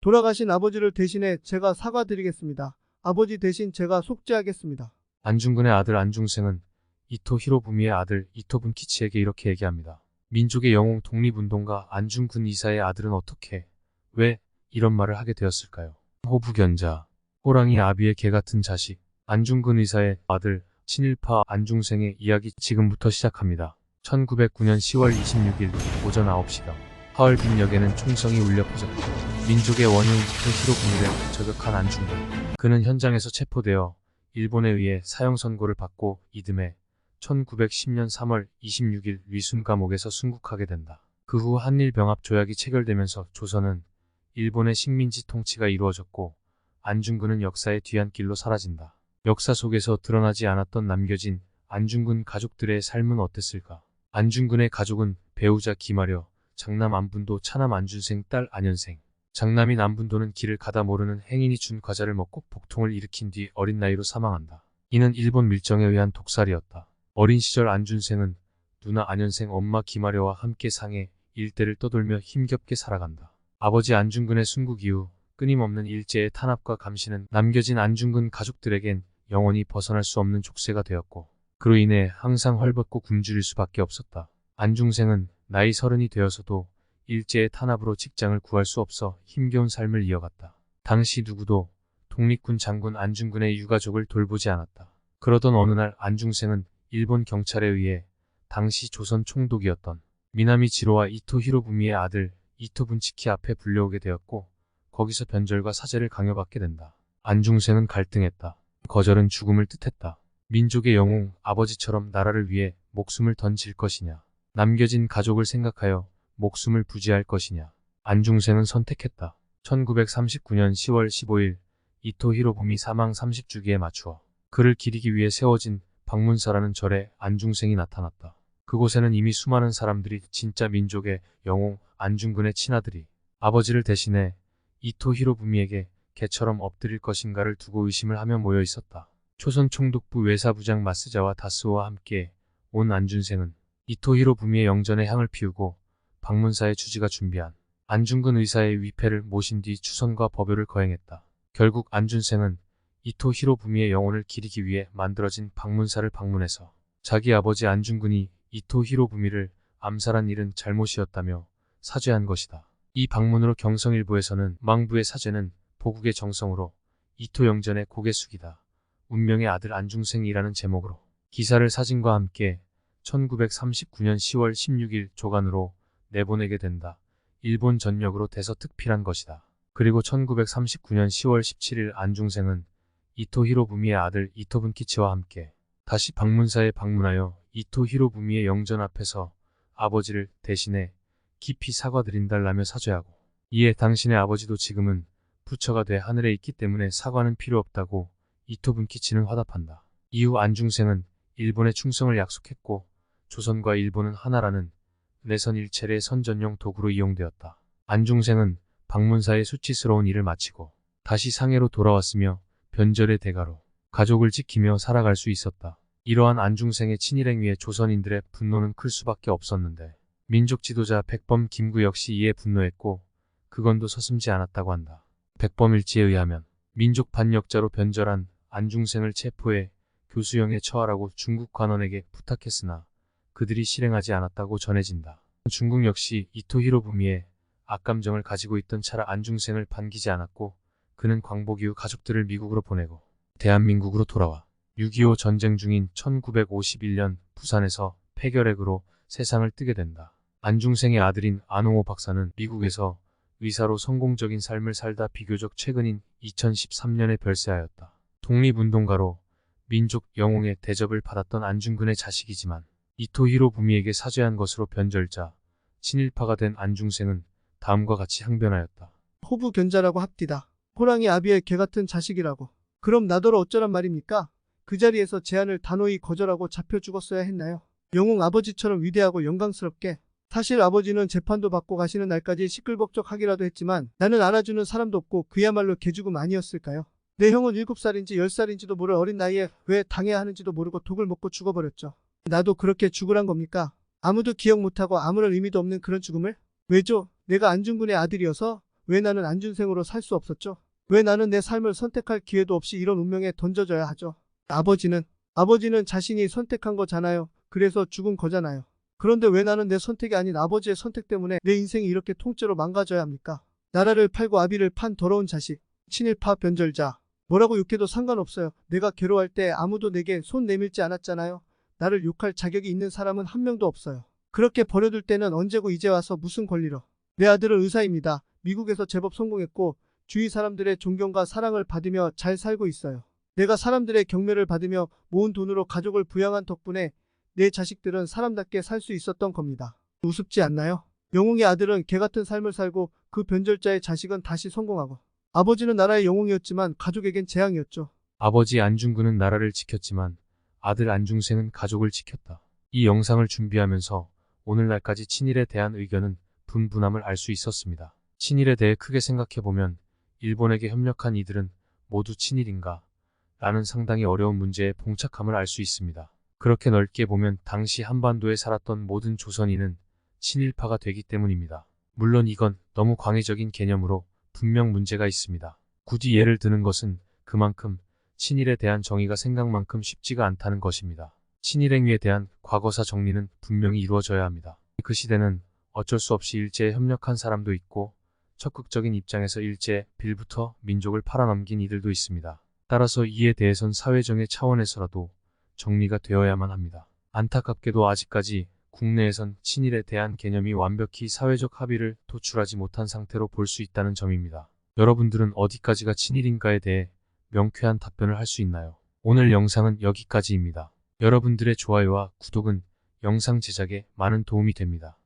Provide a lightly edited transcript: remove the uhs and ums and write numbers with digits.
돌아가신 아버지를 대신해 제가 사과드리겠습니다. 아버지 대신 제가 속죄하겠습니다. 안중근의 아들 안중생은 이토 히로부미의 아들 이토 분키치에게 이렇게 얘기합니다. 민족의 영웅 독립운동가 안중근 이사의 아들은 어떻게, 왜 이런 말을 하게 되었을까요? 호부견자, 호랑이 아비의 개 같은 자식, 안중근 의사의 아들 친일파 안중생의 이야기 지금부터 시작합니다. 1909년 10월 26일 오전 9시경 하얼빈역에는 총성이 울려 퍼졌다. 민족의 원흉 이토 히로부미를 저격한 안중근. 그는 현장에서 체포되어 일본에 의해 사형 선고를 받고 이듬해 1910년 3월 26일 위순 감옥에서 순국하게 된다. 그 후 한일병합 조약이 체결되면서 조선은 일본의 식민지 통치가 이루어졌고 안중근은 역사의 뒤안길로 사라진다. 역사 속에서 드러나지 않았던 남겨진 안중근 가족들의 삶은 어땠을까? 안중근의 가족은 배우자 김아려, 장남 안분도, 차남 안준생, 딸 안현생. 장남인 안분도는 길을 가다 모르는 행인이 준 과자를 먹고 복통을 일으킨 뒤 어린 나이로 사망한다. 이는 일본 밀정에 의한 독살이었다. 어린 시절 안준생은 누나 안현생, 엄마 김아려와 함께 상해 일대를 떠돌며 힘겹게 살아간다. 아버지 안중근의 순국 이후 끊임없는 일제의 탄압과 감시는 남겨진 안중근 가족들에겐 영원히 벗어날 수 없는 족쇄가 되었고, 그로 인해 항상 헐벗고 굶주릴 수밖에 없었다. 안중생은 나이 30이 되어서도 일제의 탄압으로 직장을 구할 수 없어 힘겨운 삶을 이어갔다. 당시 누구도 독립군 장군 안중근의 유가족을 돌보지 않았다. 그러던 어느 날 안중생은 일본 경찰에 의해 당시 조선 총독이었던 미나미 지로와 이토 히로부미의 아들 이토 분치키 앞에 불려오게 되었고, 거기서 변절과 사죄를 강요받게 된다. 안중생은 갈등했다. 거절은 죽음을 뜻했다. 민족의 영웅 아버지처럼 나라를 위해 목숨을 던질 것이냐, 남겨진 가족을 생각하여 목숨을 부지할 것이냐. 안중생은 선택했다. 1939년 10월 15일 이토 히로부미 사망 30주기에 맞추어 그를 기리기 위해 세워진 방문사라는 절에 안중생이 나타났다. 그곳에는 이미 수많은 사람들이 진짜 민족의 영웅 안중근의 친아들이 아버지를 대신해 이토 히로부미에게 개처럼 엎드릴 것인가를 두고 의심을 하며 모여 있었다. 조선 총독부 외사부장 마스자와 다스오와 함께 온 안중생은 이토 히로부미의 영전에 향을 피우고 방문사의 주지가 준비한 안중근 의사의 위패를 모신 뒤 추선과 법요를 거행했다. 결국 안중생은 이토 히로부미의 영혼을 기리기 위해 만들어진 방문사를 방문해서 자기 아버지 안중근이 이토 히로부미를 암살한 일은 잘못이었다며 사죄한 것이다. 이 방문으로 경성일보에서는 망부의 사죄는 보국의 정성으로 이토 영전의 고개 숙이다. 운명의 아들 안중생이라는 제목으로 기사를 사진과 함께 1939년 10월 16일 조간으로 내보내게 된다. 일본 전역으로 대서특필한 것이다. 그리고 1939년 10월 17일 안중생은 이토 히로부미의 아들 이토 분키치와 함께 다시 방문사에 방문하여 이토 히로부미의 영전 앞에서 아버지를 대신해 깊이 사과드린달라며 사죄하고, 이에 당신의 아버지도 지금은 부처가 돼 하늘에 있기 때문에 사과는 필요 없다고 이토 분키치는 화답한다. 이후 안중생은 일본에 충성을 약속했고 조선과 일본은 하나라는 내선일체의 선전용 도구로 이용되었다. 안중생은 방문사의 수치스러운 일을 마치고 다시 상해로 돌아왔으며 변절의 대가로 가족을 지키며 살아갈 수 있었다. 이러한 안중생의 친일행위에 조선인들의 분노는 클 수밖에 없었는데 민족 지도자 백범 김구 역시 이에 분노했고 그건도 서슴지 않았다고 한다. 백범일지에 의하면 민족 반역자로 변절한 안중생을 체포해 교수형에 처하라고 중국 관원에게 부탁했으나 그들이 실행하지 않았다고 전해진다. 중국 역시 이토 히로부미의 악감정을 가지고 있던 차라 안중생을 반기지 않았고 그는 광복 이후 가족들을 미국으로 보내고 대한민국으로 돌아와 6.25 전쟁 중인 1951년 부산에서 폐결핵으로 세상을 뜨게 된다. 안중생의 아들인 안홍호 박사는 미국에서 의사로 성공적인 삶을 살다 비교적 최근인 2013년에 별세하였다. 독립운동가로 민족 영웅의 대접을 받았던 안중근의 자식이지만 이토 히로부미에게 사죄한 것으로 변절자, 친일파가 된 안중생은 다음과 같이 항변하였다. 호부견자라고 합디다. 호랑이 아비의 개 같은 자식이라고. 그럼 나더러 어쩌란 말입니까? 그 자리에서 제안을 단호히 거절하고 잡혀 죽었어야 했나요? 영웅 아버지처럼 위대하고 영광스럽게. 사실 아버지는 재판도 받고 가시는 날까지 시끌벅적하기라도 했지만 나는 알아주는 사람도 없고 그야말로 개죽음 아니었을까요? 내 형은 7살인지 10살인지도 모를 어린 나이에 왜 당해야 하는지도 모르고 독을 먹고 죽어버렸죠. 나도 그렇게 죽으란 겁니까? 아무도 기억 못하고 아무런 의미도 없는 그런 죽음을? 왜죠? 내가 안중근의 아들이어서? 왜 나는 안준생으로 살 수 없었죠? 왜 나는 내 삶을 선택할 기회도 없이 이런 운명에 던져져야 하죠? 아버지는 자신이 선택한 거잖아요. 그래서 죽은 거잖아요. 그런데 왜 나는 내 선택이 아닌 아버지의 선택 때문에 내 인생이 이렇게 통째로 망가져야 합니까? 나라를 팔고 아비를 판 더러운 자식, 친일파 변절자. 뭐라고 욕해도 상관없어요. 내가 괴로워할 때 아무도 내게 손 내밀지 않았잖아요. 나를 욕할 자격이 있는 사람은 한 명도 없어요. 그렇게 버려둘 때는 언제고 이제 와서 무슨 권리로. 내 아들은 의사입니다. 미국에서 제법 성공했고 주위 사람들의 존경과 사랑을 받으며 잘 살고 있어요. 내가 사람들의 경매를 받으며 모은 돈으로 가족을 부양한 덕분에 내 자식들은 사람답게 살 수 있었던 겁니다. 우습지 않나요? 영웅의 아들은 개같은 삶을 살고 그 변절자의 자식은 다시 성공하고 아버지는 나라의 영웅이었지만 가족에겐 재앙이었죠. 아버지 안중근은 나라를 지켰지만 아들 안중생은 가족을 지켰다. 이 영상을 준비하면서 오늘날까지 친일에 대한 의견은 분분함을 알 수 있었습니다. 친일에 대해 크게 생각해보면 일본에게 협력한 이들은 모두 친일인가? 라는 상당히 어려운 문제에 봉착함을 알 수 있습니다. 그렇게 넓게 보면 당시 한반도에 살았던 모든 조선인은 친일파가 되기 때문입니다. 물론 이건 너무 광의적인 개념으로 분명 문제가 있습니다. 굳이 예를 드는 것은 그만큼 친일에 대한 정의가 생각만큼 쉽지가 않다는 것입니다. 친일 행위에 대한 과거사 정리는 분명히 이루어져야 합니다. 그 시대는 어쩔 수 없이 일제에 협력한 사람도 있고 적극적인 입장에서 일제에 빌부터 민족을 팔아넘긴 이들도 있습니다. 따라서 이에 대해선 사회정의 차원에서라도 정리가 되어야만 합니다. 안타깝게도 아직까지 국내에선 친일에 대한 개념이 완벽히 사회적 합의를 도출하지 못한 상태로 볼 수 있다는 점입니다. 여러분들은 어디까지가 친일인가에 대해 명쾌한 답변을 할 수 있나요? 오늘 영상은 여기까지입니다. 여러분들의 좋아요와 구독은 영상 제작에 많은 도움이 됩니다.